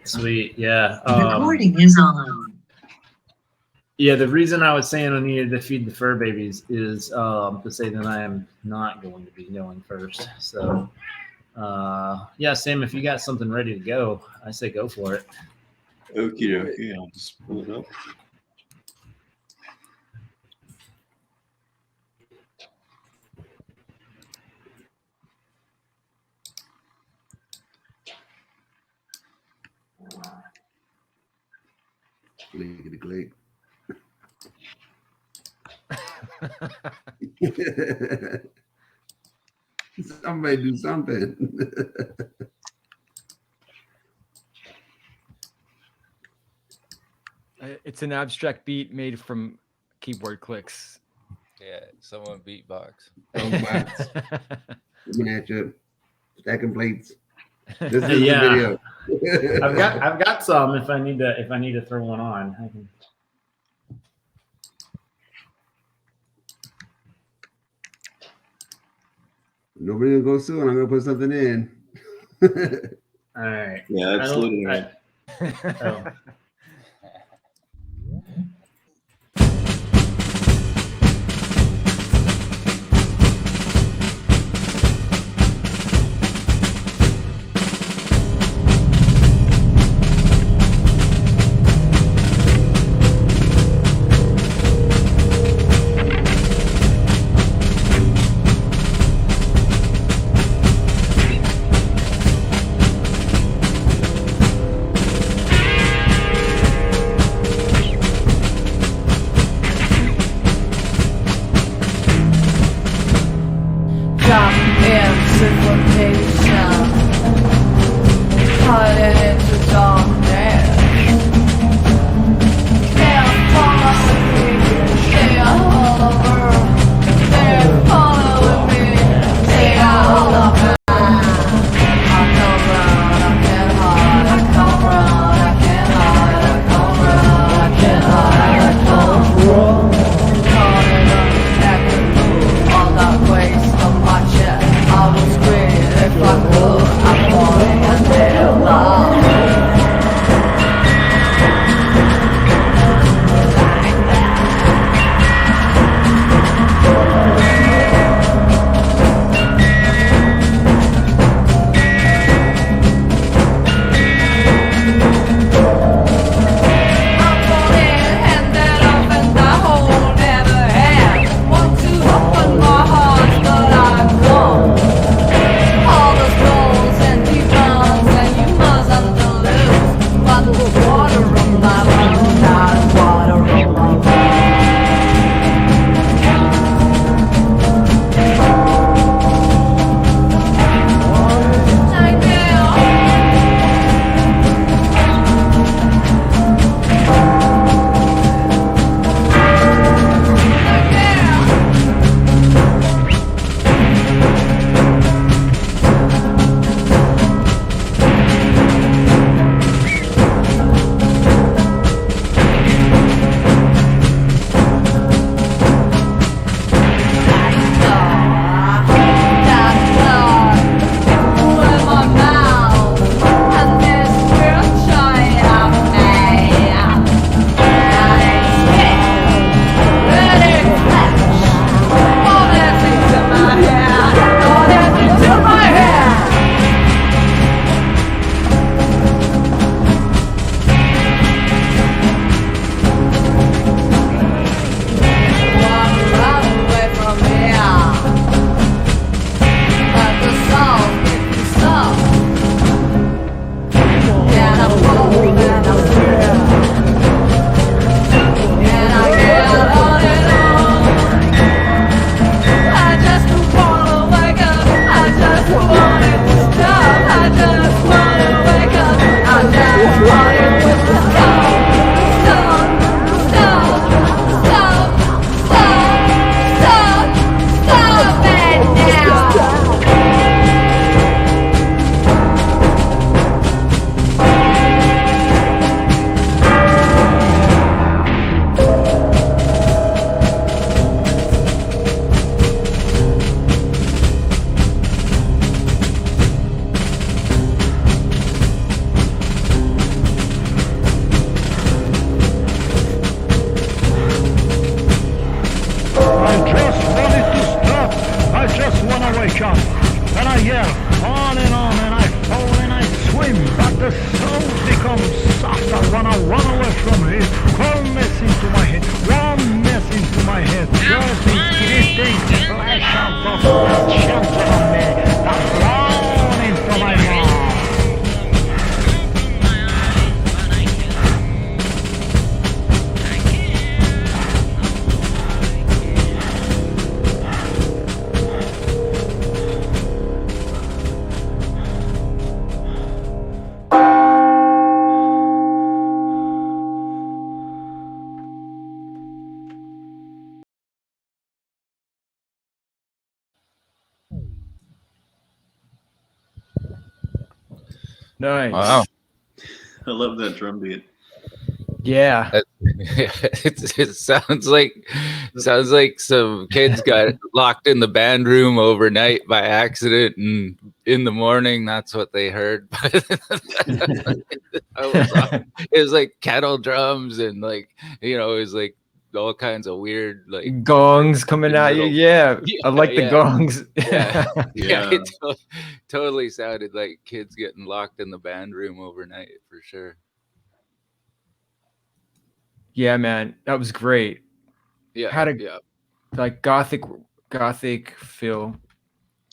Sweet. Yeah. Recording is on. Yeah, the reason I was saying I needed to feed the fur babies is to say that I am not going to be going first. So, yeah, Sam, if you got something ready to go, I say go for it. Okie dokie. I'll just pull it up. Clickety click. Somebody do something. It's an abstract beat made from keyboard clicks. Yeah, someone beatbox. Looking at you, stacking plates. This is Yeah. the video. I've got some if I need to throw one on. I can... Nobody gonna go soon. I'm gonna put something in. All right. Yeah, that's loaded right. Oh. Nice. Wow. I love that drum beat. Yeah. It sounds like some kids got locked in the band room overnight by accident, and in the morning that's what they heard. It was like kettle drums and like it was like all kinds of weird like Gongs coming at you. Yeah. I like the yeah. gongs. Yeah. Yeah. It totally sounded like kids getting locked in the band room overnight for sure. Yeah, man. That was great. Yeah. Had a yeah. like gothic feel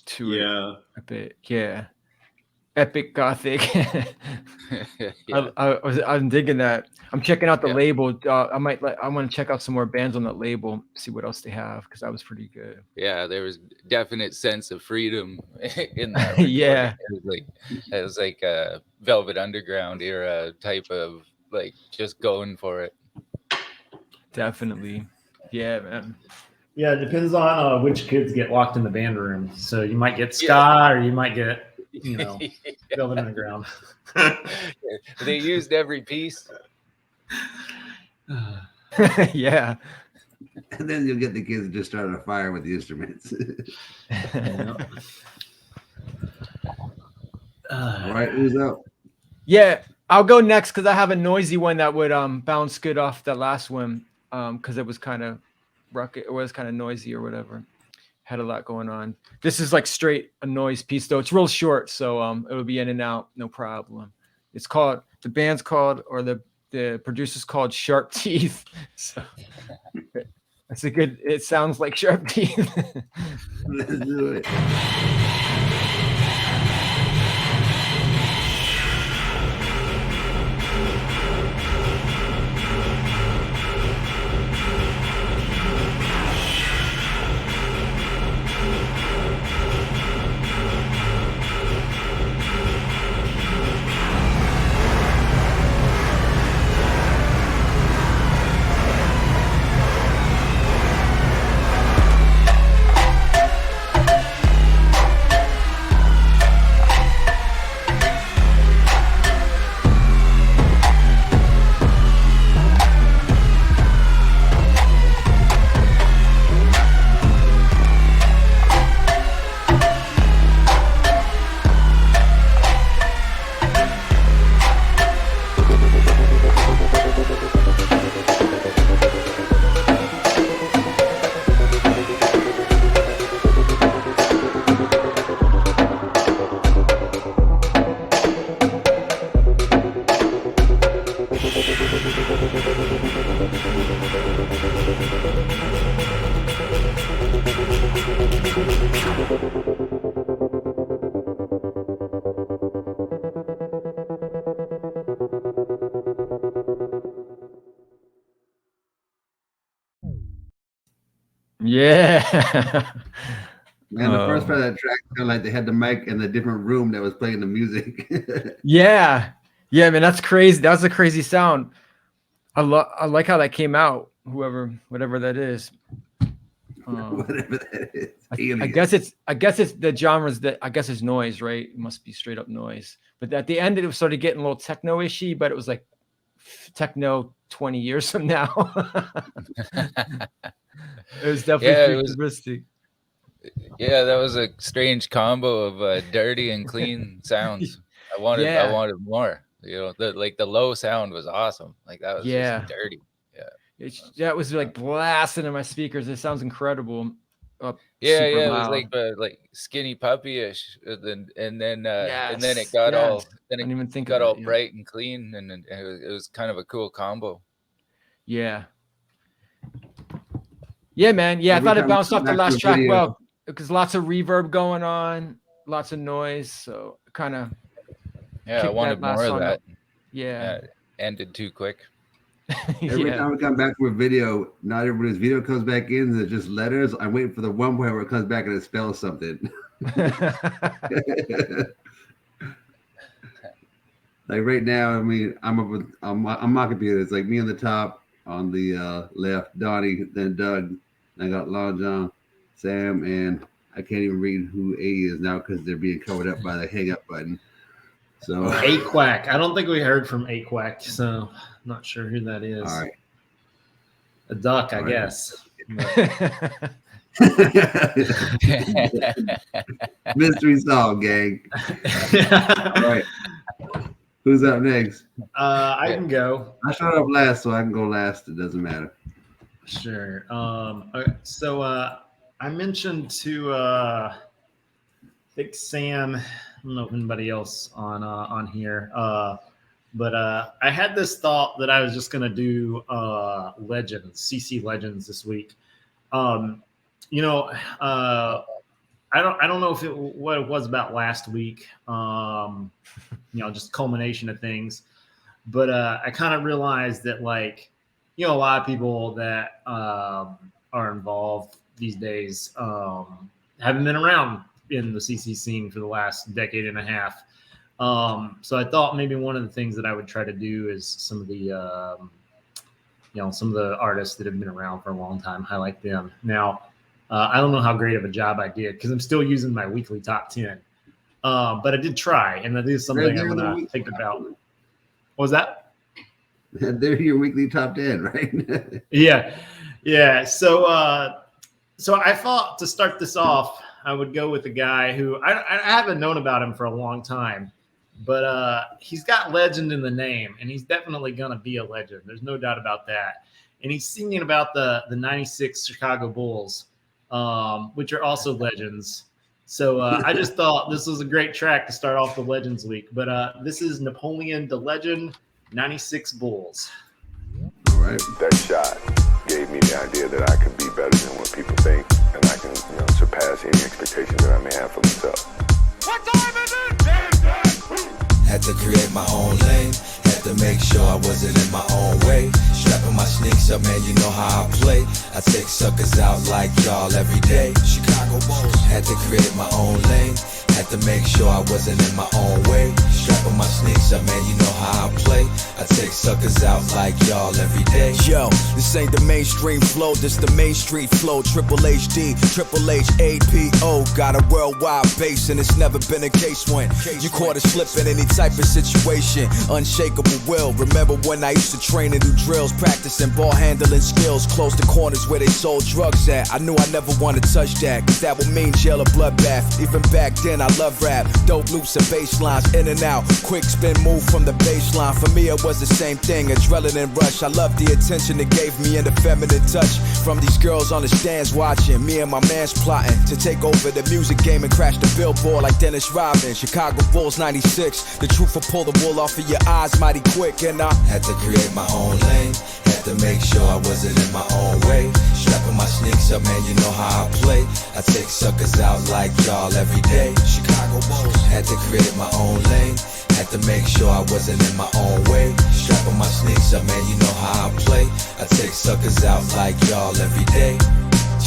to it Yeah. a bit. Yeah. Epic gothic. Yeah. I'm digging that. I'm checking out the Yeah. label. I want to check out some more bands on that label, see what else they have, because that was pretty good. Yeah, there was definite sense of freedom in that. Yeah. It was like a Velvet Underground era type of like just going for it. Definitely. Yeah, man. Yeah, it depends on which kids get locked in the band room. So you might get ska, or you might get Velvet Underground. They used every piece. Yeah. And then you'll get the kids that just started a fire with the instruments. All right, who's up? Yeah, I'll go next because I have a noisy one that would bounce good off the last one because it was kind of ruckus. It was kind of noisy or whatever. Had a lot going on. This is like straight a noise piece though. It's real short, so it'll be in and out, no problem. It's called the producer's called Sharp Teeth. So that's a good. It sounds like Sharp Teeth. Let's do it. Yeah. Man, the first part of that track sounded like they had the mic in a different room that was playing the music. Yeah, man, that's crazy. That's a crazy sound. I like how that came out. Whatever that is. Whatever that is. I guess it's the genres that I guess it's noise, right? It must be straight up noise. But at the end, it was sort of getting a little techno-ishy, but it was like techno 20 years from now. It was definitely futuristic. Yeah, that was a strange combo of dirty and clean sounds. I wanted more. The low sound was awesome. Like that was just dirty. It was like blasting in my speakers. It sounds incredible. It was like Skinny Puppy-ish, and then it got all bright and clean, and it was kind of a cool combo. Yeah, man. Yeah, I thought it bounced off the last track well because lots of reverb going on, lots of noise, so kind of. Yeah, I wanted more of that. Yeah, ended too quick. Every time we come back from a video, not everybody's video comes back in. There's just letters. I'm waiting for the one point where it comes back and it spells something. Like right now, I mean, I'm on my computer. It's like me on the top, on the left, Donnie, then Doug. And I got Long John, Sam, and I can't even read who A is now because they're being covered up by the hang up button. So, all Aquack. I don't think we heard from Aquack, so not sure who that is. right. A duck, I All right. guess. Mystery solved, gang. All right. Who's up next? I can go. I showed up last, so I can go last. It doesn't matter. Sure. Okay, so I mentioned to I think Sam. I don't know if anybody else on here, but I had this thought that I was just gonna do Legends, CC Legends this week. You know, I don't know if what it was about last week. You know, just culmination of things, but I kind of realized that, like, you know, a lot of people that are involved these days haven't been around in the CC scene for the last decade and a half. So I thought maybe one of the things that I would try to do is some of the, you know, some of the artists that have been around for a long time, highlight them. Now, I don't know how great of a job I did because I'm still using my weekly top 10. But I did try, and that is something I'm going to think about. What was that? They're your weekly top 10, right? Yeah. So, so I thought to start this off, I would go with a guy who I haven't known about him for a long time, but he's got legend in the name, and he's definitely going to be a legend. There's no doubt about that. And he's singing about the 96 Chicago Bulls, which are also legends. So I just thought this was a great track to start off the Legends Week. But this is Napoleon the Legend, 96 Bulls. All right. That shot gave me the idea that I could be better than what people think, and I can, you know, surpass any expectations that I may have for myself. What time is it? Had to create my own lane. Had to make sure I wasn't in my own way. Strapping my sneaks up, man, you know how I play. I take suckers out like y'all every day. Chicago Bulls. Had to create my own lane. Had to make sure I wasn't in my own way. Strapping my sneaks up, man, you know how I play. I take suckers out like y'all every day. Yo, this ain't the mainstream flow, this the Main Street flow. Triple HD, Triple H, APO. Got a worldwide base and it's never been a case when you caught a slip in any type of situation. Unshakable will. Remember when I used to train and do drills, practicing ball handling skills. Close the corners where they sold drugs at. I knew I never wanted to touch that, cause that would mean jail or bloodbath. Even back then I love rap, dope loops and bass lines, in and out, quick spin move from the baseline. For me it was the same thing, adrenaline rush. I love the attention it gave me and the feminine touch from these girls on the stands watching. Me and my mans plotting to take over the music game and crash the billboard like Dennis Rodman. Chicago Bulls 96, the truth will pull the wool off of your eyes mighty quick. And I had to create my own lane, had to make sure I wasn't in my own way. Strapping my sneaks up, man, you know how I play. I take suckers out like y'all every day. Chicago Bulls. Had to create my own lane. Had to make sure I wasn't in my own way. Strapping my sneaks up, man, you know how I play. I take suckers out like y'all every day.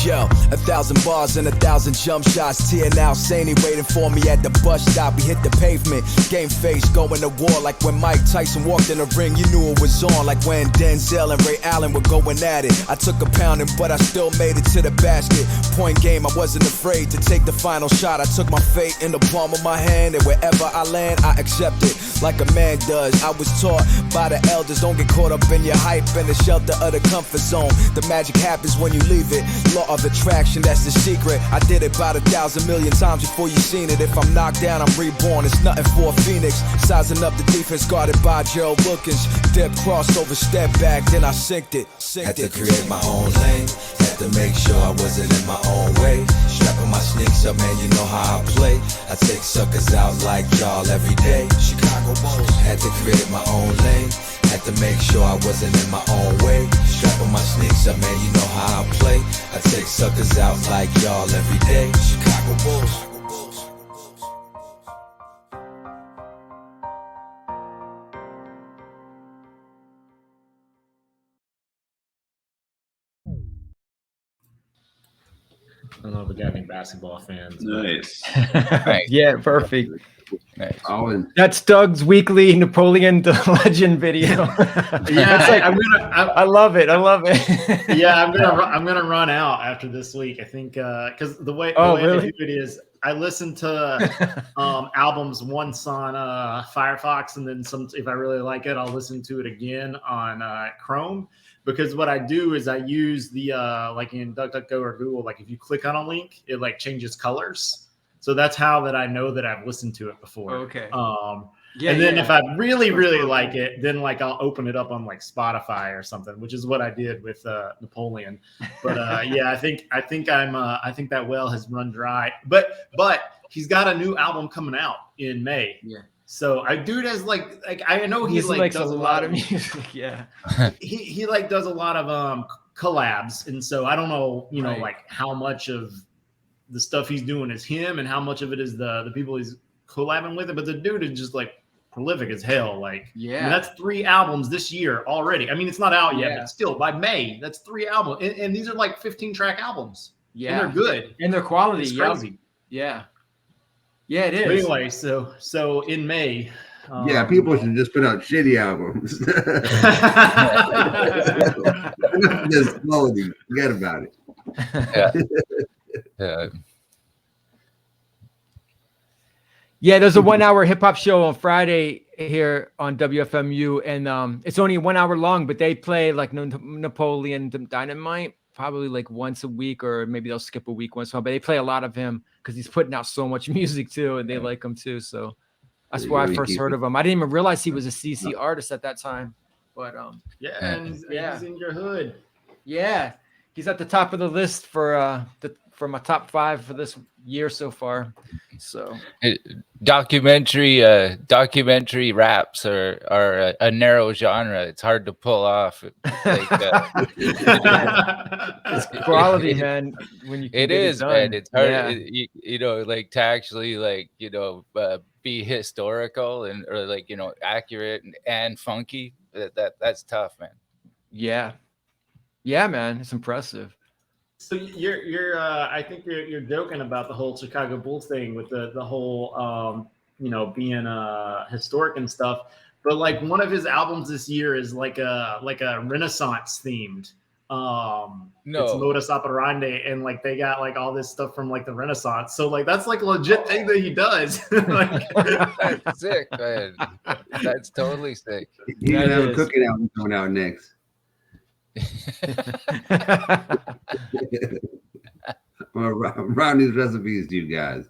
Yo, 1,000 bars and 1,000 jump shots. Tia now Saney waiting for me at the bus stop. We hit the pavement, game face, going to war. Like when Mike Tyson walked in the ring, you knew it was on. Like when Denzel and Ray Allen were going at it. I took a pounding, but I still made it to the basket. Point game, I wasn't afraid to take the final shot. I took my fate in the palm of my hand, and wherever I land, I accept it like a man does. I was taught by the elders, don't get caught up in your hype and the shelter of the comfort zone. The magic happens when you leave it. Law of attraction, that's the secret. I did it about 1,000 million times before you seen it. If I'm knocked down, I'm reborn. It's nothing for a phoenix. Sizing up the defense guarded by Gerald Wilkins. Dip, crossover, step back, then I synced it. Had to create my own lane. Had to make sure I wasn't in my own way. Strapping my sneaks up, man, you know how I play. I take suckers out like y'all every day. Chicago Bulls. Had to create my own lane. Had to make sure I wasn't in my own way. Strapping my sneaks up, man, you know how I play. I take suckers out like y'all every day. Chicago Bulls. I don't know if we got any basketball fans. Nice. Yeah, perfect. Oh, and That's Doug's weekly Napoleon the Legend video. Yeah, It's like- I love it. I love it. Yeah, I'm gonna run out after this week. I think because the way Oh, they really? do it is I listen to albums once on Firefox, and then some. If I really like it, I'll listen to it again on Chrome. Because what I do is I use the like in DuckDuckGo or Google, like if you click on a link, it like changes colors. So that's how that I know that I've listened to it before. Okay. And then if I really like it, then like I'll open it up on like Spotify or something, which is what I did with Napoleon. But yeah, I think that well has run dry. But he's got a new album coming out in May. Yeah. So dude has like I know he like likes does a lot of music. Yeah. He like does a lot of collabs, and so I don't know, you know, Right. like how much of the stuff he's doing is him and how much of it is the people he's collabing with. But the dude is just like prolific as hell. Like, I mean, that's 3 albums this year already. I mean, it's not out yet, Yeah. but still by May, that's 3 albums, and these are like 15-track albums. Yeah. And they're good. And their quality. It's Yeah. crazy. Yeah. Yeah, it But is. anyway, so in May. Yeah, people should just put out shitty albums. Just quality. Forget about it. Yeah. Yeah, there's a 1 hour hip hop show on Friday here on WFMU, and it's only 1 hour long, but they play like Napoleon Dynamite probably like once a week, or maybe they'll skip a week once in a while. But they play a lot of him because he's putting out so much music too, and they like him too. So that's where I first heard of him. I didn't even realize he was a CC artist at that time. But yeah, and he's in your hood. yeah, he's at the top of the list for my top 5 for this year so far. So Documentary raps are a narrow genre. It's hard to pull off. Like, it's quality, man. When you can it get is, done. man. It's hard, Yeah. you know, like to actually like, you know, be historical and or like, you know, accurate and funky. That's tough, man. Yeah, man, it's impressive. So you're I think you're joking about the whole Chicago Bulls thing with the whole you know, being historic and stuff, but like one of his albums this year is like a Renaissance themed. It's Modus Operandi, and like they got like all this stuff from like the Renaissance. So like that's like a legit thing that he does. Like, That's sick, man. That's totally sick. He's gonna have a is. cooking album coming out next. Around these recipes to you guys.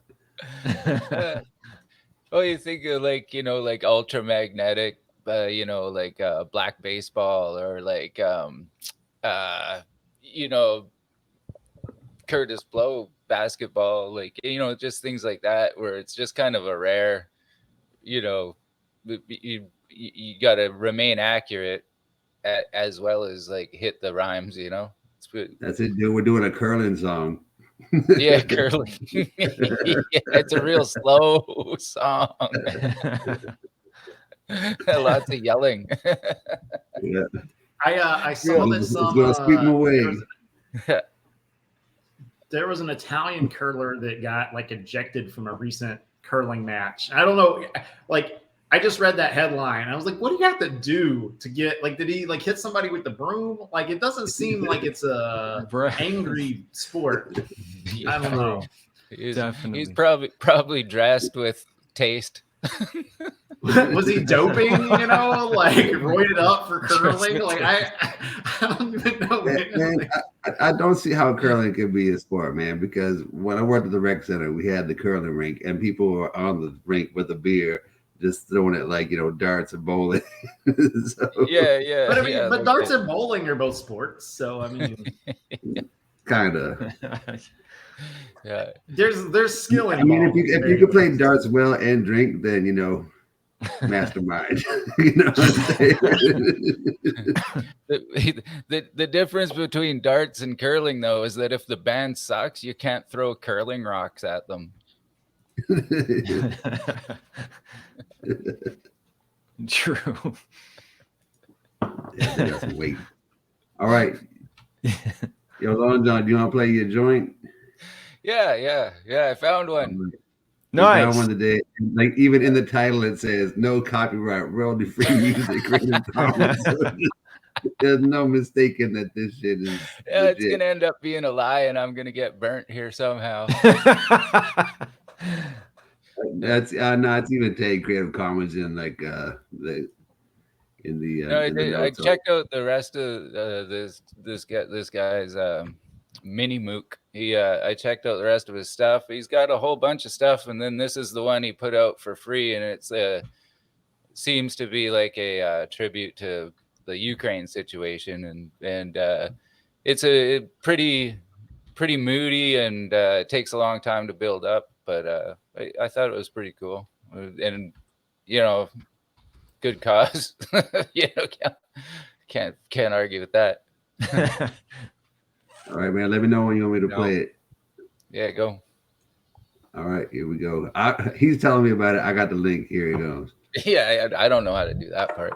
Oh, you think of like, you know, like Ultramagnetic, you know, like Black Baseball, or like you know, Curtis Blow basketball, like, you know, just things like that where it's just kind of a rare, you know, you got to remain accurate as well as like hit the rhymes, you know. That's it, dude. We're doing a curling song. Yeah, curling. Yeah, it's a real slow song. Lots of yelling. Yeah. I saw Yeah, this. it's gonna sweep 'em away. There was an Italian curler that got like ejected from a recent curling match. I don't know, like I just read that headline. I was like, what do you have to do to get, like, did he like hit somebody with the broom? Like, it doesn't seem like it's a angry sport. I don't know. He's probably dressed with taste. Was he doping, you know, like roided up for curling? Like I don't even know. Man, I don't see how curling could be a sport, man, because when I worked at the rec center, we had the curling rink and people were on the rink with a beer, just throwing it like, you know, darts and bowling. So, Yeah. But I mean, yeah, but darts and bowling are both sports, so I mean, kind of. Yeah. There's skill I involved. mean, if you could play darts well and drink, then, you know, mastermind. You know what I'm saying? The difference between darts and curling, though, is that if the band sucks, you can't throw curling rocks at them. True. Yeah, they got some weight. All right. Yo, Long John, do you want to play your joint? Yeah. I found one. I Nice. found one today. Like, even in the title, it says no copyright, royalty free music. Creative Commons. There's no mistaking that this shit is. Yeah, it's legit. gonna end up being a lie, and I'm gonna get burnt here somehow. That's no, it's even take Creative Commons in like the in the No, in the I notes. checked out the rest of this guy's mini mook. I checked out the rest of his stuff. He's got a whole bunch of stuff, and then this is the one he put out for free, and it's seems to be like a tribute to the Ukraine situation, and it's a pretty moody, and it takes a long time to build up, but I thought it was pretty cool, and you know, good cause. You know, can't argue with that. All right, man. Let me know when you want me to No. play it. Yeah, go. All right, here we go. He's telling me about it. I got the link. Here it goes. Yeah, I don't know how to do that part.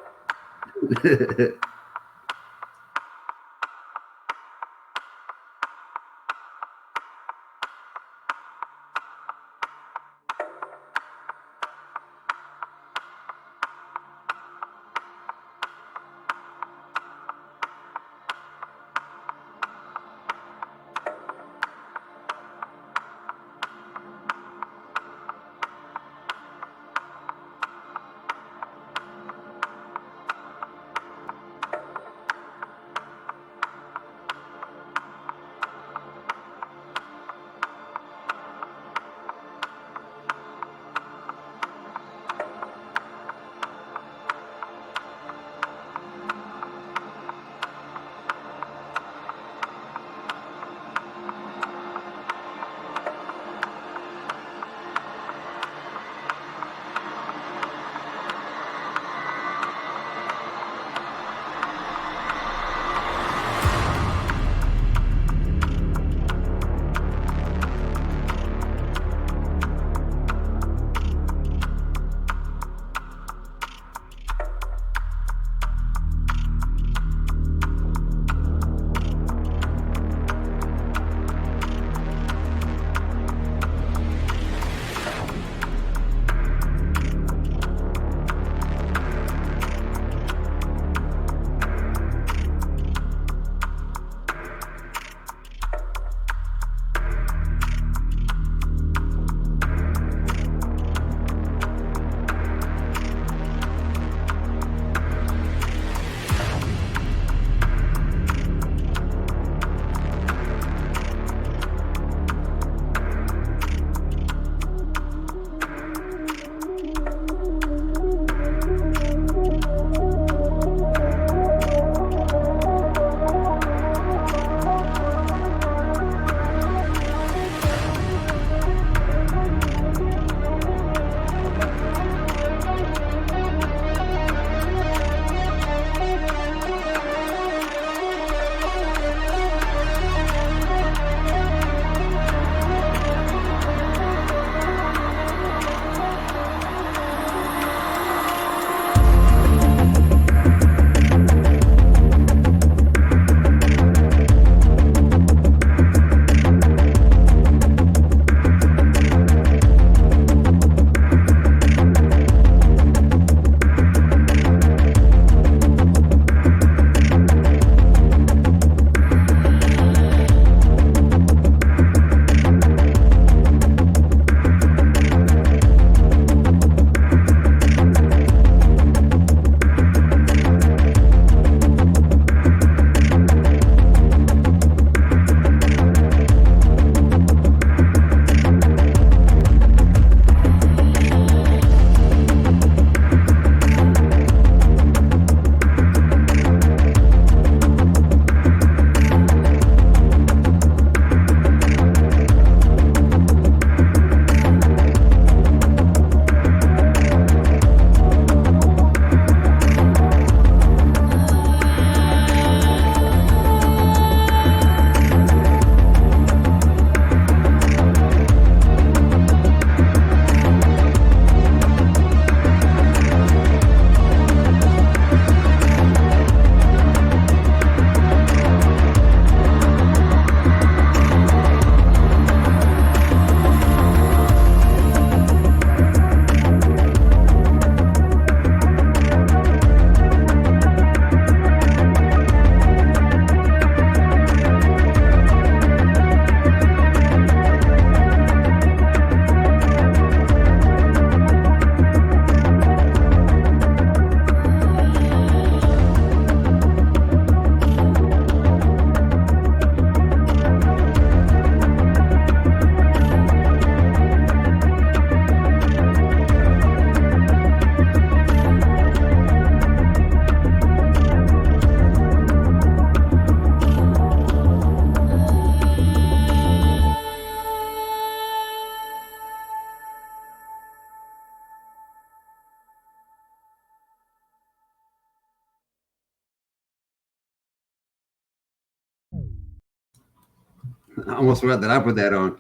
I almost forgot that I put that on.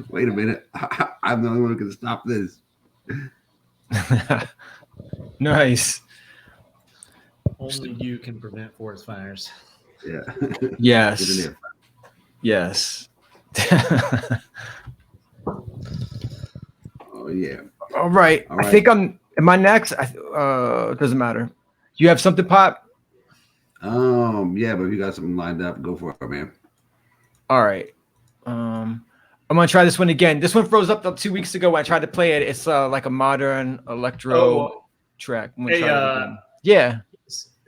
Wait a minute. I'm the only one who can stop this. Nice. Only you can prevent forest fires. Yeah. Yes. Get in there. Yes. Oh yeah. All right. All I right. think am I next? It doesn't matter. You have something, Pop? Yeah, but if you got something lined up, go for it, man. All right. I'm gonna try this one again. This one froze up 2 weeks ago when I tried to play it. It's like a modern electro track. I'm gonna Hey, try it again. Yeah.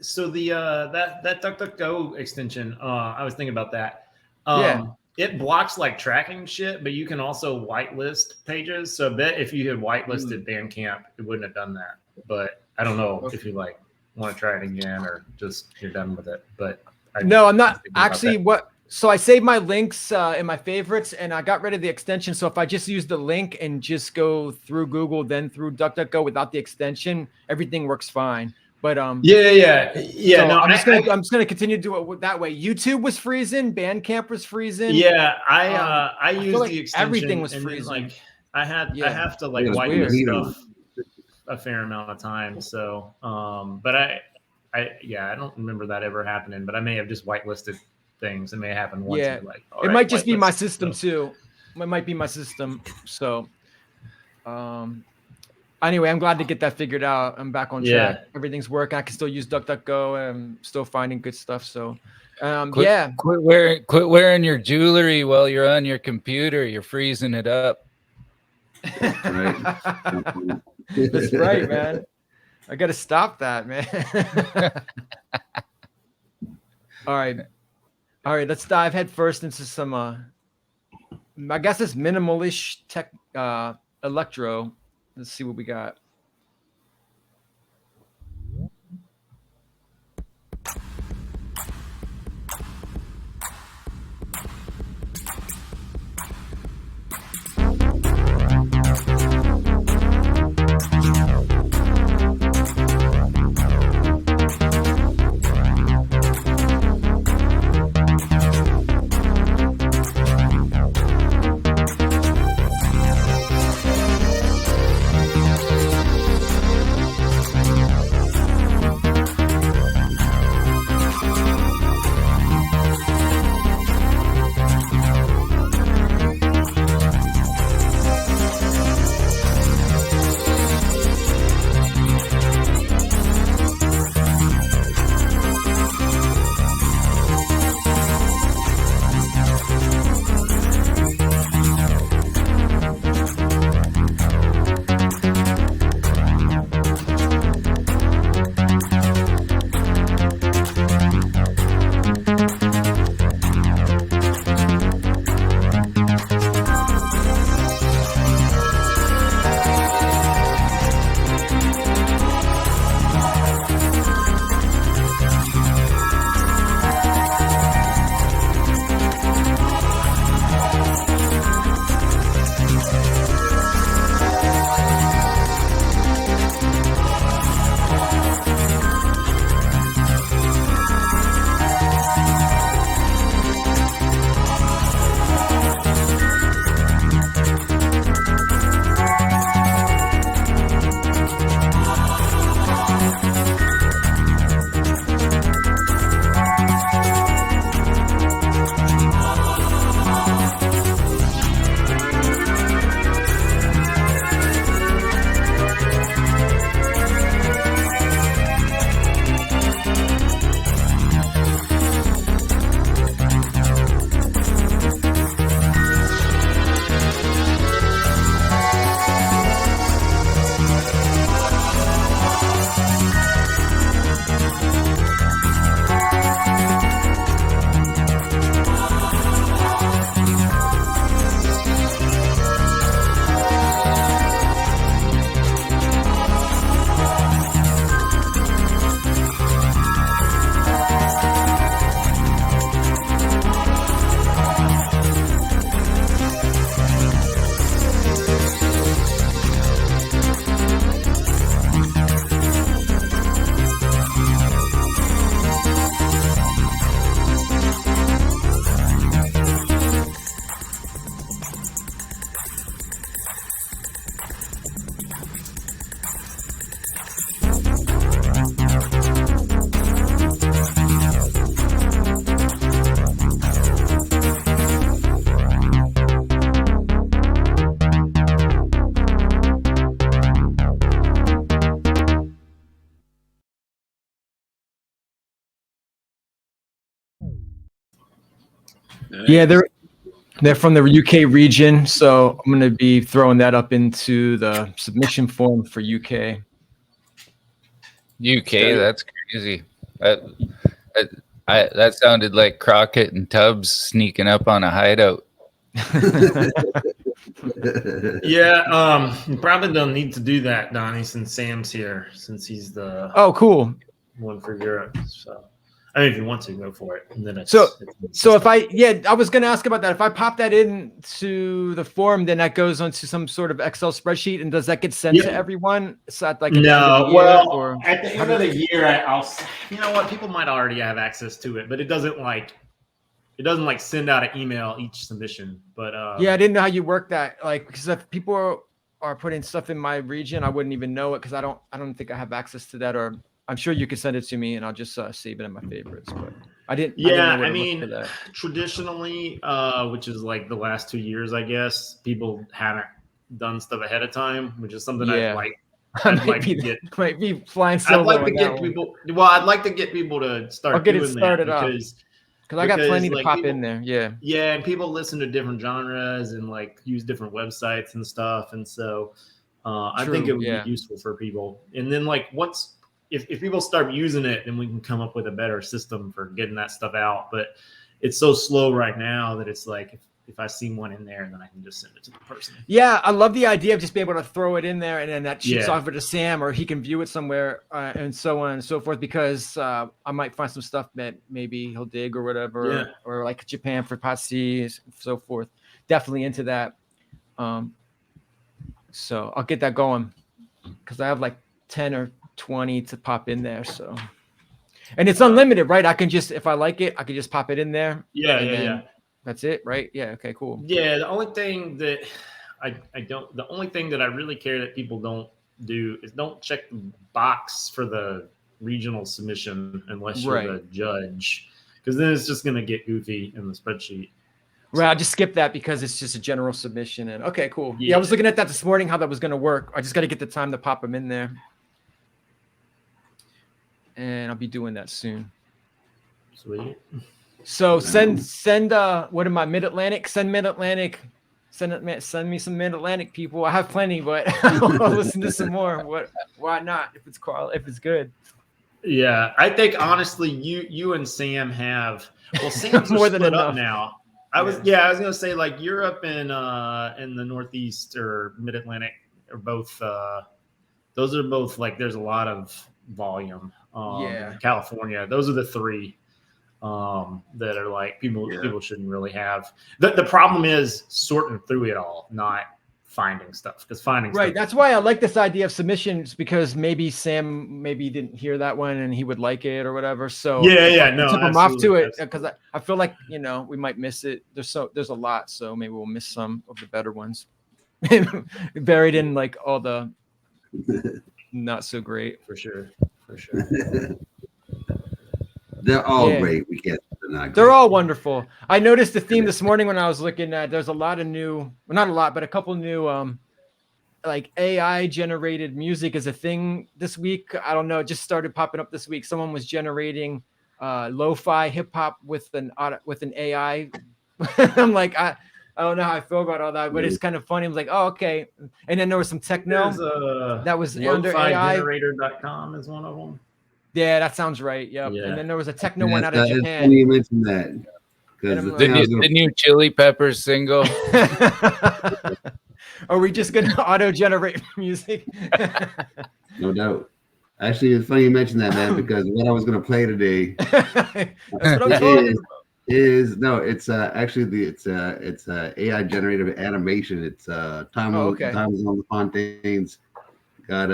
So the that DuckDuckGo extension, I was thinking about that. Yeah. It blocks like tracking shit, but you can also whitelist pages. So I bet if you had whitelisted Bandcamp, it wouldn't have done that. But I don't know if you like want to try it again or just you're done with it. But No, I'm not thinking about actually. that. So I saved my links in my favorites, and I got rid of the extension. So if I just use the link and just go through Google, then through DuckDuckGo without the extension, everything works fine. But Yeah. so No, I'm just gonna continue to do it that way. YouTube was freezing, Bandcamp was freezing. Yeah, I feel used like the extension. everything was and then, freezing. like I Yeah. have to like It was whitelist weird. stuff a fair amount of time. So, but I don't remember that ever happening. But I may have just whitelisted things. It may happen once. Yeah. And be like, It might just be my whitelist. system too. It might be my system. So, anyway, I'm glad to get that figured out. I'm back on track. Yeah. Everything's working. I can still use DuckDuckGo. I'm still finding good stuff. So, Quit wearing your jewelry while you're on your computer. You're freezing it up. Right. That's right, man. I got to stop that, man. All right. Let's dive head first into some, I guess it's minimalish tech, electro. Let's see what we got. Yeah, they're from the UK region, so I'm gonna be throwing that up into the submission form for UK. UK, that's crazy. That sounded like Crockett and Tubbs sneaking up on a hideout. Yeah, you probably don't need to do that, Donnie, since Sam's here, since he's the Oh, cool. one for Europe. So, I mean, if you want to, go for it. And then it's, So it's if I was gonna ask about that. If I pop that into the form, then that goes onto some sort of Excel spreadsheet, and does that get sent to everyone? So at, like, at the end of No, the year, well, or at the end of the year, I'll. You know what? People might already have access to it, but it doesn't like send out an email each submission. But yeah, I didn't know how you work that. Like, because if people are putting stuff in my region, I wouldn't even know it because I don't think I have access to that. Or I'm sure you could send it to me, and I'll just save it in my favorites. But I didn't. yeah, I, I didn't know where to look mean, for that. traditionally, which is like the last 2 years, I guess, people haven't done stuff ahead of time, which is something Yeah. I'd like. I I'd might like be, to get. might be flying I'd solo like on to that get one. people. Well, I'd like to get people to start I'll get it doing started that up. because Because I got plenty to like, pop people- in there. Yeah. yeah, and people listen to different genres and like use different websites and stuff, and so I think True, it would yeah. be useful for people. And then like once if people start using it, then we can come up with a better system for getting that stuff out. But it's so slow right now that it's like if I see one in there, then I can just send it to the person. Yeah, I love the idea of just being able to throw it in there and then that shoots Yeah. off to Sam, or he can view it somewhere, and so on and so forth. Because I might find some stuff that maybe he'll dig or whatever, Yeah. or like Japan for Pot C, and so forth. Definitely into that. So I'll get that going because I have like 10 or 20 to pop in there. So, and it's unlimited, right? I can just, if I like it, I can just pop it in there. Yeah, and yeah, then yeah. That's it, right? Yeah. Okay. Cool. Yeah, the only thing that the only thing that I really care that people don't do is don't check the box for the regional submission unless you're Right. the judge, because then it's just gonna get goofy in the spreadsheet. Right, I'll just skip that because it's just a general submission. And okay, cool. Yeah, I Yeah. was looking at that this morning, how that was going to work. I just got to get the time to pop them in there, and I'll be doing that soon. Sweet. So send what am I, Mid-Atlantic? Send Mid-Atlantic. Send me some Mid-Atlantic people. I have plenty, but I'll listen to some more. Why not? If it's good. Yeah, I think honestly, you and Sam have Sam's More more than split enough. up now. I was gonna say like Europe and in the Northeast or Mid-Atlantic are both those are both like there's a lot of volume. Yeah. California, those are the three that are like people Yeah. people shouldn't really have. The problem is sorting through it all, not finding stuff, because finding Right. stuff That's why I like this idea of submissions, because maybe Sam didn't hear that one and he would like it or whatever. So yeah, no, tip him off to absolutely, it because I feel like we might miss it. There's a lot, so maybe we'll miss some of the better ones, buried in like all the not so great. for sure. They're all Yeah. great. We can't. Not They're great. all wonderful. I noticed the theme this morning when I was looking at. There's a lot of new, well, not a lot, but a couple new like AI generated music is a thing this week. I don't know. It just started popping up this week. Someone was generating lo-fi hip hop with an AI. I'm like, I don't know how I feel about all that, but it's kind of funny. I was like, oh, okay. And then there was some techno There's, that was under AI. LoFiGenerator.com is one of them. Yeah, that sounds right. Yep. Yeah. And then there was a techno Yeah, one out of it's funny Japan. you mentioned that because And I'm The new Chili Peppers single. Are we just gonna auto generate music? no doubt. Actually, it's funny you mentioned that, man, because what I was going to play today That's what I'm talking about. it's actually it's AI generated animation. It's Tom okay. Tom's on the Fontaines got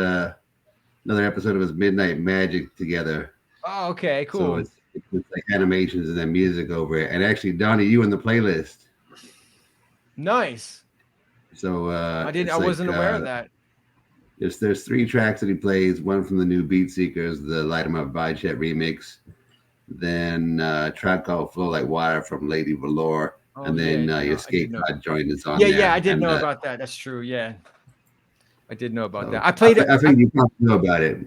another episode of his Midnight Magic together. Oh, okay, cool. So it's like animations and then music over it. And actually, Donnie, you in the playlist. Nice. So I it's wasn't aware of that. There's 3 tracks that he plays. One from the new Beat Seekers, the Light 'Em Up Vibe Chat remix. Then a track called Flow Like Water from Lady Valor. Oh, And then yeah, your I did skate know. pod joint is on Yeah, there. yeah, I did And, know about that. That's true. Yeah, I did know about so that. I played it. I think you probably know about it.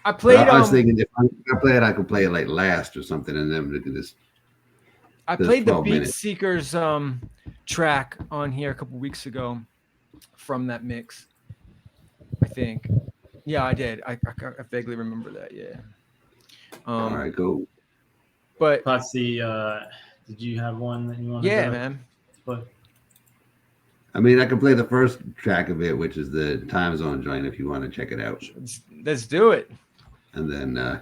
I played. I was thinking if I play it, I could play it like last or something, and then we could just. I Just played the 12 Beat minutes. Seekers track on here a couple weeks ago from that mix. I think. Yeah, I did. I vaguely remember that. Yeah. All right, go. But Potsy, did you have one that you wanted yeah, to man. play? I mean, I can play the first track of it, which is the time zone joint, if you want to check it out. Let's do it. And then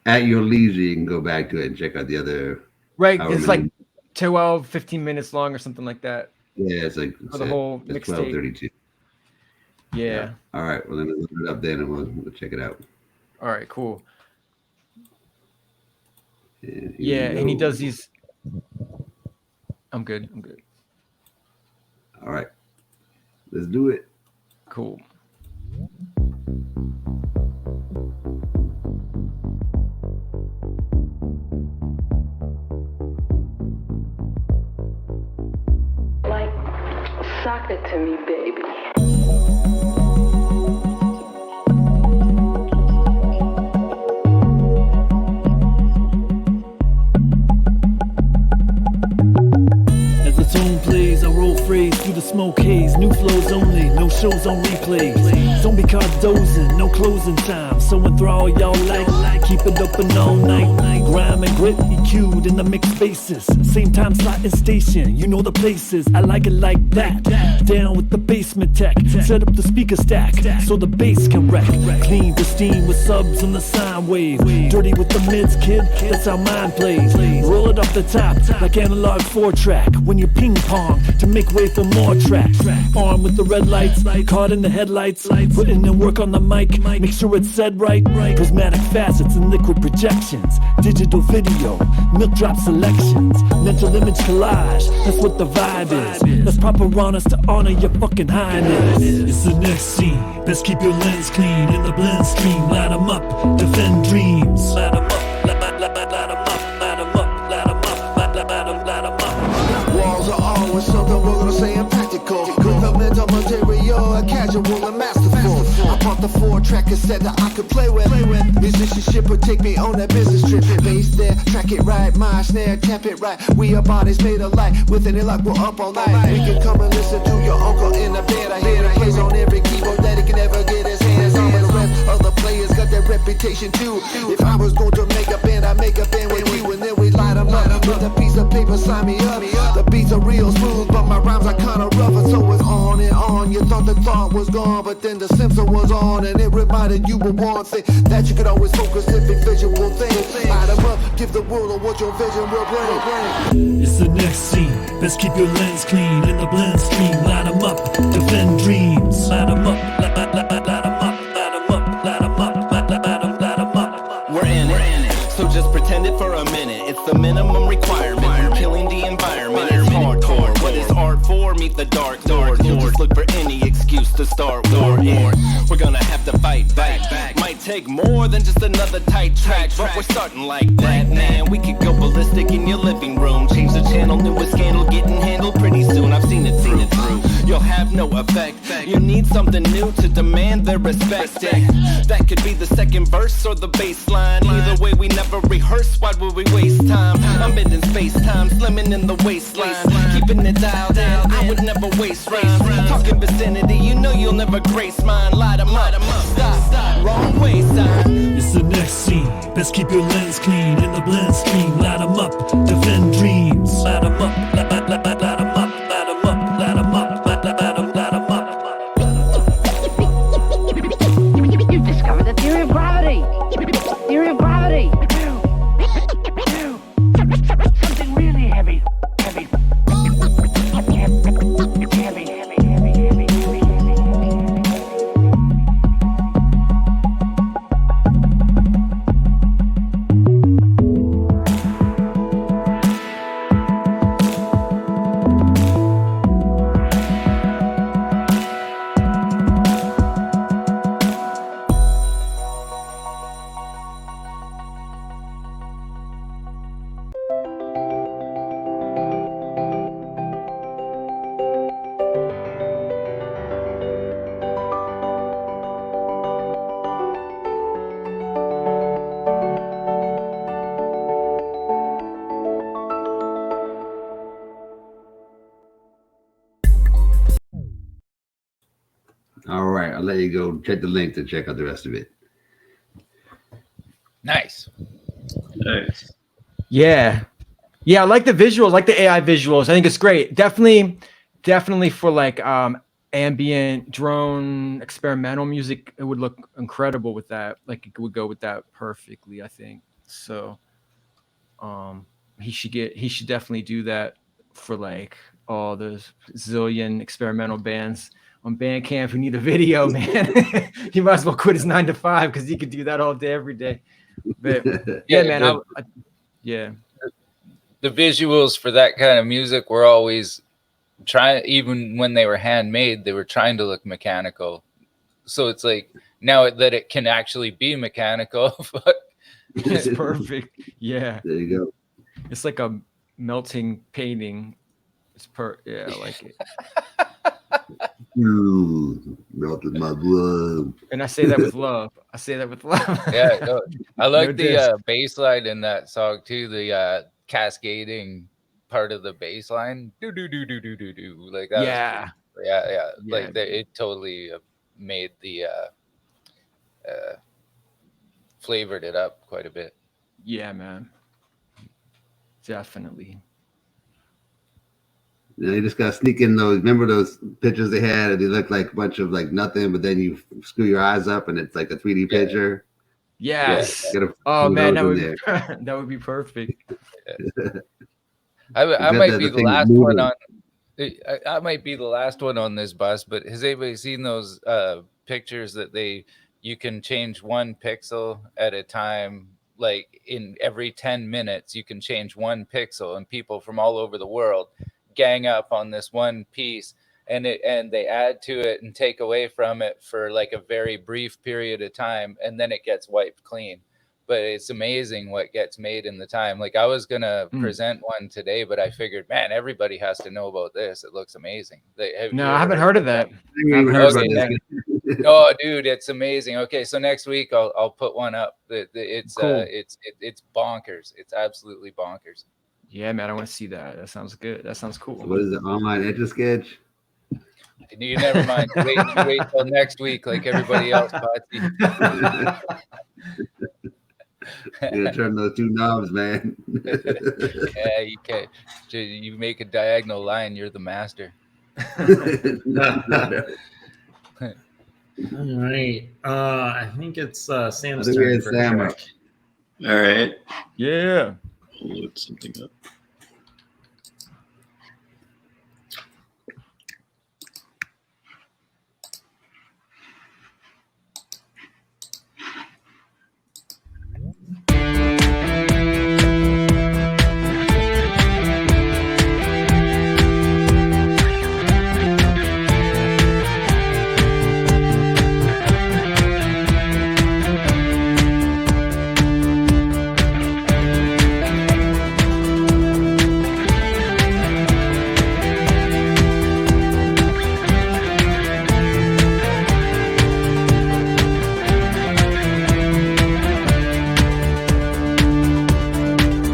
at your leisure, you can go back to it and check out the other. Right. however It's like many- 12, 15 minutes long or something like that. Yeah, it's like For the whole it's mixtape. 12:32. Yeah. All right. Well, then we'll load it up then and we'll check it out. All right, cool. And here Yeah, we and he go. does these. I'm good. All right. Let's do it. Cool. Like, sock it to me, baby. As the tune plays, I roll phrase through the smoke haze. New flows only, no shows on replays. Zombie cars dozing, no closing time. So enthrall y'all like, keep it open all night. Grime and grit, EQ'd in the mixed bases. Same time slot and station, you know the places. I like it like that. Down with the basement tech. Set up the speaker stack so the bass can wreck. Clean the steam with subs on the sine wave. Dirty with the mids, kid, that's how mine plays. Roll it off the top like analog 4-track. When you ping pong to make way for more tracks. Armed with the red lights, caught in the headlights. Putting in work on the mic, make sure it's said right. Prismatic facets and liquid projections. Digital video, milk drop selections. Mental image collage, that's what the vibe is. Let's proper on us to honor your fucking highness. It's the next scene, best keep your lens clean. In the blend stream, light 'em up, defend dreams. Light 'em up, light 'em up, light 'em up, light 'em up, light 'em up. Walls are always something we're gonna say impractical. With the mental material, a casual and masterful. I bought the 4-track cassette that I could play with. Musicianship would take me on that business trip. Bass there, track it right, my snare, tap it right. We are bodies made alike. With any luck, we're up all night. We can come and listen to your uncle in the bed. I hear he plays on every keyboard that he can ever get his hands on. But the rest of the players got that reputation too. If I was going to make a band, I'd make a band with you, and then we light 'em up with a piece of paper. Sign me up. The beats are real smooth, but my rhymes are kinda rough, and so it's on and on. You thought the thought was gone, but then the Simpson was on, and it reminded you of one thing that you could always focus if a visual thing. Light 'em up, give the world on what your vision will bring. It's the next scene, best keep your lens clean. In the blend stream, light 'em up, defend dreams. Light 'em up, light 'em up, light 'em up, light 'em up, light 'em up. We're in it, so just pretend it for a minute. It's the minimum requirement. We're killing the environment. It's hardcore. What is art for? Meet the dark lord. You'll just look for any excuse to start war. We're gonna have to fight back. Might take more than just another tight track, but we're starting like that, man. We could go ballistic in your living room. Change the channel, new a scandal getting handled pretty soon. I've seen it through. You'll have no effect. You need something new to demand their respect. That could be the second verse or the bass line. Either way, we never rehearse. Why would we waste time? I'm bending space-time, slimming in the waistline, keeping it dialed in. I would never waste rhymes. Talking vicinity, you know you'll never grace mine. Light 'em up, stop, wrong way sign. It's the next scene, best keep your lens clean. In the blend stream, light 'em up, defend dreams. Light 'em up, light 'em up, light 'em up, light 'em up, light 'em up. You discovered the theory of gravity. Theory of gravity. Something really heavy. let you go check the link to check out the rest of it. Nice. Nice. Yeah. Yeah, I like the visuals, like the AI visuals. I think it's great. Definitely for like ambient drone experimental music, it would look incredible with that. Like it would go with that perfectly, I think. So he should definitely do that for like all those zillion experimental bands on Bandcamp who need a video, man. He might as well quit his 9 to 5 because he could do that all day, every day. But yeah, man, yeah. The visuals for that kind of music were always even when they were handmade, they were trying to look mechanical. So it's like now that it can actually be mechanical, it's perfect. Yeah. There you go. It's like a melting painting. Yeah, I like it. Melted my blood. And I say that with love. Yeah, no, I like No the diss. bass line in that song too. The cascading part of the bass line, do like that. Yeah. Yeah. Like it totally made the flavored it up quite a bit. Yeah, man. Definitely. You just gotta sneak in those. Remember those pictures they had, and they look like a bunch of like nothing, but then you screw your eyes up, and it's like a 3D picture. Yes. Yeah. Oh man, that those would in that would be perfect. I got might the be the thing last moving. one on. I might be the last one on this bus, but has anybody seen those pictures that you can change 1 pixel at a time? Like in every 10 minutes, you can change 1 pixel, and people from all over the world gang up on this one piece, and they add to it and take away from it for like a very brief period of time, and then it gets wiped clean. But it's amazing what gets made in the time. Like I was gonna present one today, but I figured, man, everybody has to know about this. It looks amazing. No, I haven't heard of that. Oh, dude, it's amazing. Okay, so next week I'll put one up. It's Cool. It's bonkers. It's absolutely bonkers. Yeah, man, I want to see that. That sounds good. That sounds cool. What is it? Online Etch a Sketch? You never mind. Wait till next week, like everybody else, Patsy. You gotta turn those 2 knobs, man. Yeah, you can't. You make a diagonal line, you're the master. No. All right. I think it's Sam's I think we turn. had for Sam a up. track. All right. Yeah. I'll look something up.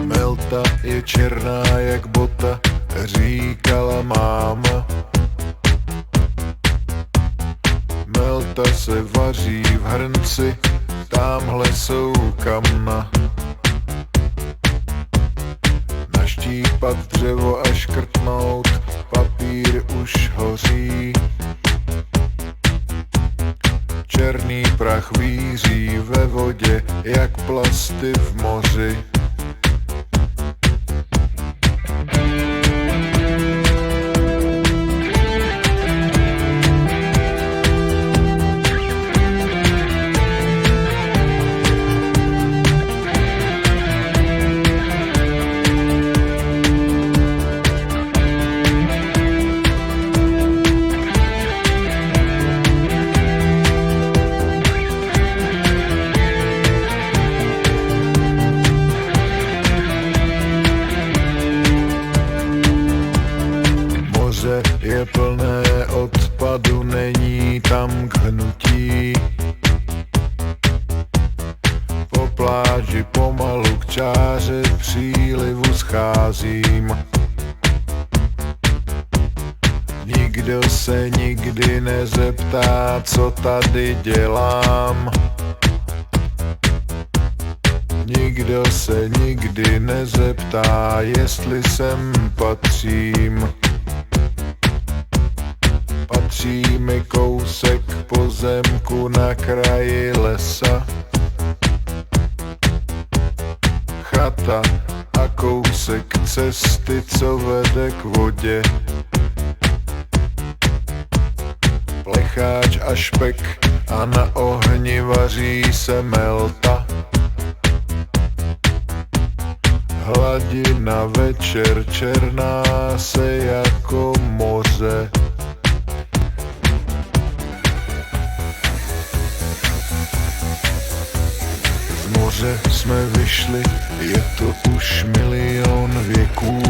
Melta je černá jak bota, říkala máma. Melta se vaří v hrnci, támhle jsou kamna. Naštípat dřevo a škrtnout, papír už hoří. Černý prach víří ve vodě, jak plasty v moři. Moře je plné odpadu, není tam k hnutí. Po pláži pomalu k čáře přílivu scházím. Nikde Nikdo se nikdy nezeptá, co tady dělám. Nikdo se nikdy nezeptá, jestli sem patřím. Patří mi kousek pozemku na kraji lesa. Chata a kousek cesty, co vede k vodě. Plecháč a špek a na ohni vaří se melta. Hladina večer černá se jako moře. Z moře jsme vyšli, je to už milion věků.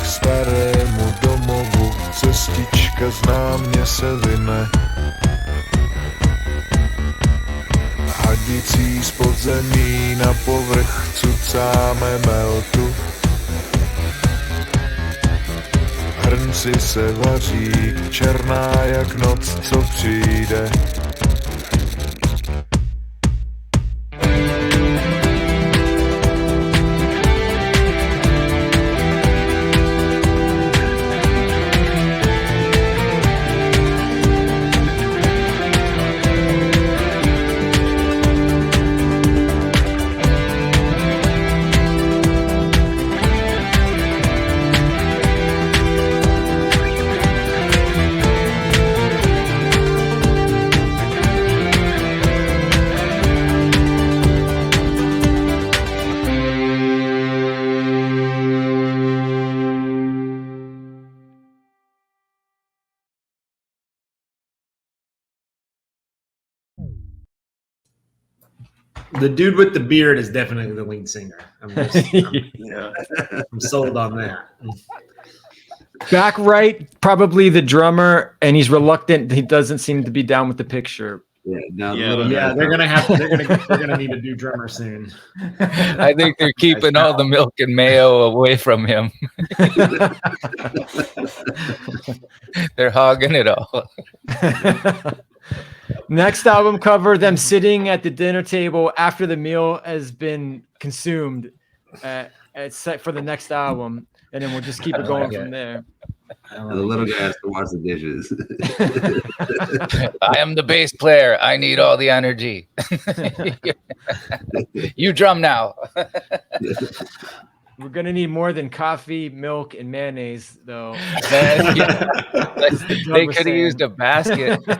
K starému domovu cestička známě se vyne. Hadicí z podzemí na povrch cucáme meltu. Hrnci se vaří, černá jak noc, co přijde. The dude with the beard is definitely the lead singer. Yeah. I'm sold on that. Back right, probably the drummer, and he's reluctant. He doesn't seem to be down with the picture. Yeah, they're gonna need a new drummer soon. I think they're keeping all the milk and mayo away from him. They're hogging it all. Next album cover, them sitting at the dinner table after the meal has been consumed. It's set for the next album, and then we'll just keep it going from there. The little guy has to wash the dishes. I am the bass player. I need all the energy. You drum now. We're gonna need more than coffee, milk, and mayonnaise, though. They could have used a basket. Maybe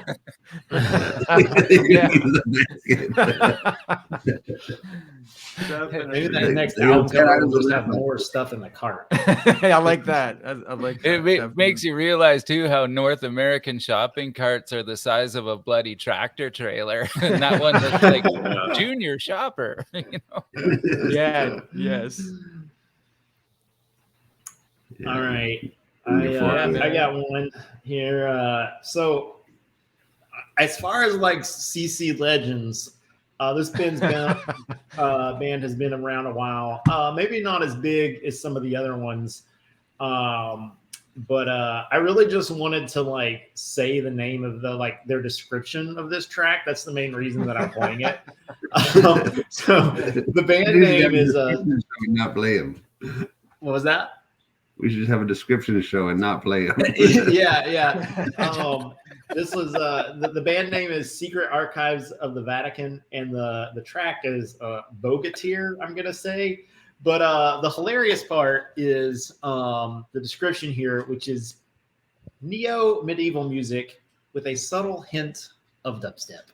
that next album cover will just have more stuff in the cart. I like that. I like that. It makes you realize too how North American shopping carts are the size of a bloody tractor trailer, and that one looks like junior shopper. You know? Yeah. Yes. All right. I got one here. So as far as like CC Legends, this band has been around a while. Maybe not as big as some of the other ones. But I really just wanted to like say the name of their description of this track. That's the main reason that I'm playing it. So the band name is not play him. What was that? We should have a description to show and not play him. Yeah. This was the band name is Secret Archives of the Vatican, and the track is Bogatir, I'm gonna say. But the hilarious part is the description here, which is neo-medieval music with a subtle hint of dubstep.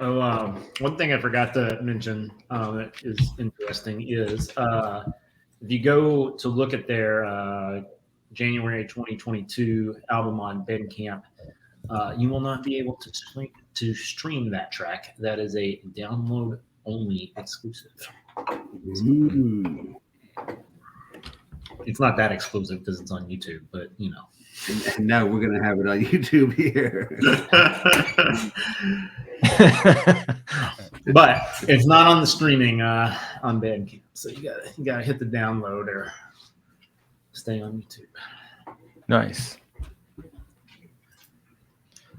One thing I forgot to mention that is interesting is if you go to look at their January 2022 album on Bandcamp, you will not be able to stream that track. That is a download only exclusive. Ooh. It's not that exclusive because it's on YouTube, but you know. And now we're gonna have it on YouTube here. But it's not on the streaming on Bandcamp, so you gotta hit the download or stay on YouTube. Nice.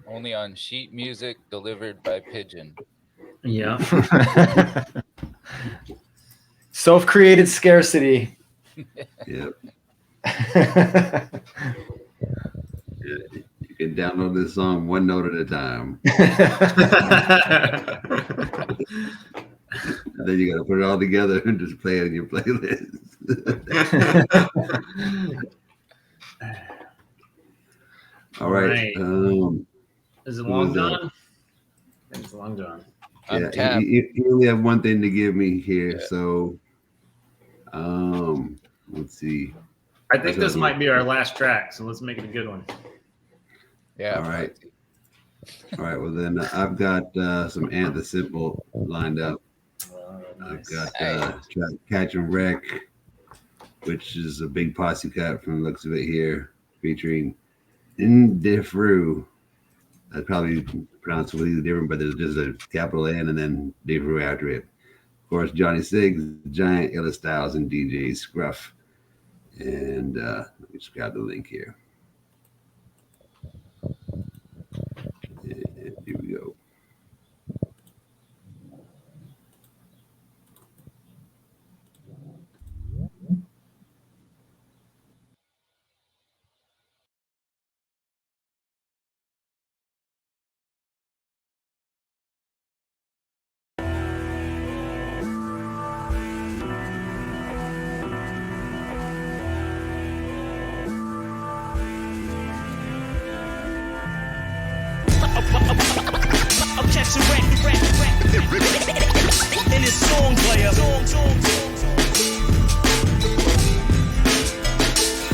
Only on sheet music delivered by Pigeon. Yeah. Self-created scarcity. Yep. You can download this song one note at a time. And then you got to put it all together and just play it in your playlist. All right. Is it Long John? I think it's Long John. Yeah, you only have one thing to give me here, so let's see. I think this might be our last track, so let's make it a good one. Yeah. All right. All right. Well, then I've got some Ant the Simple lined up. I've got Catch and Wreck, which is a big posse cut from the looks of it here, featuring Indifru. I probably pronounce it completely different, but there's just a capital N and then Diffru after it. Of course, Johnny Siggs, Giant, Illa Styles, and DJ Scruff. And let me just grab the link here. And here we go. I'm catching wreck in this song player.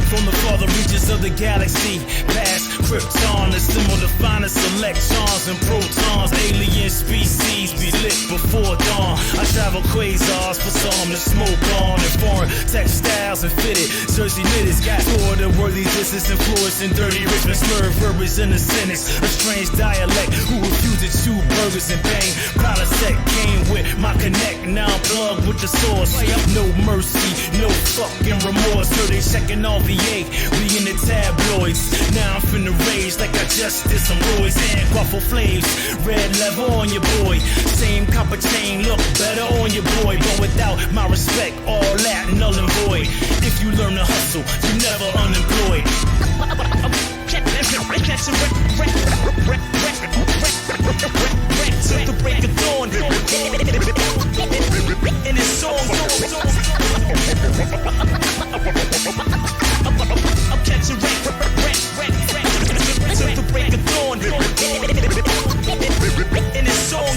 From the farther reaches of the galaxy, past Krypton, the symbol defining electrons and protons. Alien species be lit before dawn. I travel quasars for some to smoke on, and foreign textiles and fitted Jersey knitters got toward the worthy distance, influence and dirty Richmond slur verbiage in the sentence. A strange dialect who refused to chew burgers and bang. Palisec came with my connect, now I'm plugged with the source. No mercy, no fucking remorse. Heard they checking all the we in the tabloids. Now I'm finna rage like I just did some Roy's and Quaffle Flames. Red level on your boy. Same copper chain, look better on your boy. But without my respect, all that null and void. If you learn to hustle, you never unemployed. Till the break of dawn. In his song. I'm catching wreck till the break of dawn. In his song.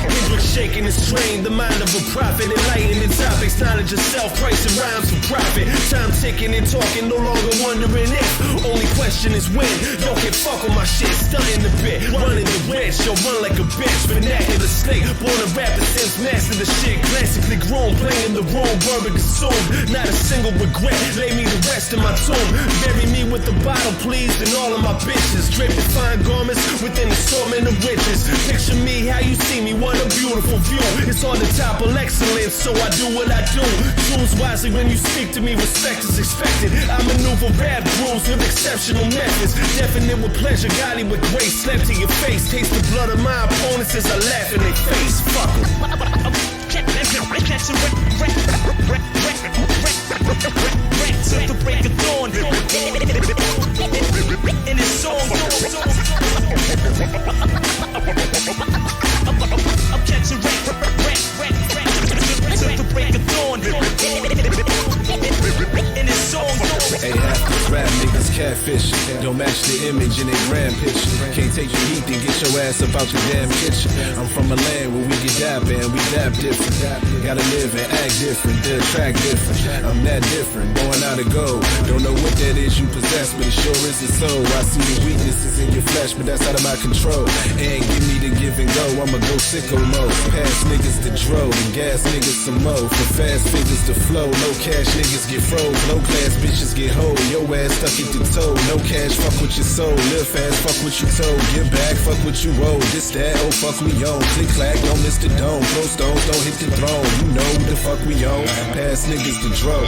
Hendrix shaking his train, the mind of a prophet, enlightening topics, knowledge of self, pricing rhymes for profit. Time ticking and talking, no longer wondering if. Only question is when. Yo, can fuck with my shit, stunning the bit, running the wedge. Yo, run like a bitch, vernacular snake, born a rapper since master the shit, classically grown, playing the role, bourbon consumed. Not a single regret, lay me the rest in my tomb. Bury me with the bottle, please, and all of my bitches. Draped in fine garments within assortment of riches. Picture me how you see me, what a beautiful view. It's on the top of excellence, so I do what I do. Choose wisely when you speak to me, respect is expected. I maneuver rap grooves with exceptional methods. Definite with pleasure, guided with grace. Slept to your face, taste the blood of my opponents as I laugh in their face. Fuck em. Till the break of dawn. In his song. I'm catching wreck till the break of dawn. In his song. Hey, half the rap niggas catch catfish. Don't match the image in a brand picture. Can't take the heat, then get your ass up out the damn kitchen. I'm from a land where we get dap and we dap different. Gotta live and act different, to attract different. I'm that different, going out of go. Don't know what that is you possess, but it sure isn't so. I see the weaknesses in your flesh, but that's out of my control. And give me the give and go, I'ma go sicko mode. Pass niggas the dro, and gas niggas some mo. For fast figures to flow, no cash niggas get froze. Low class bitches get hold, your ass stuck at the toe. No cash, fuck with your soul. Live fast, fuck what you told. Give back, fuck what you owe. This, that, oh fuck we own. Click clack, don't miss the dome. Throw stones, don't hit the throne. You know what the fuck we own. Pass niggas the dro.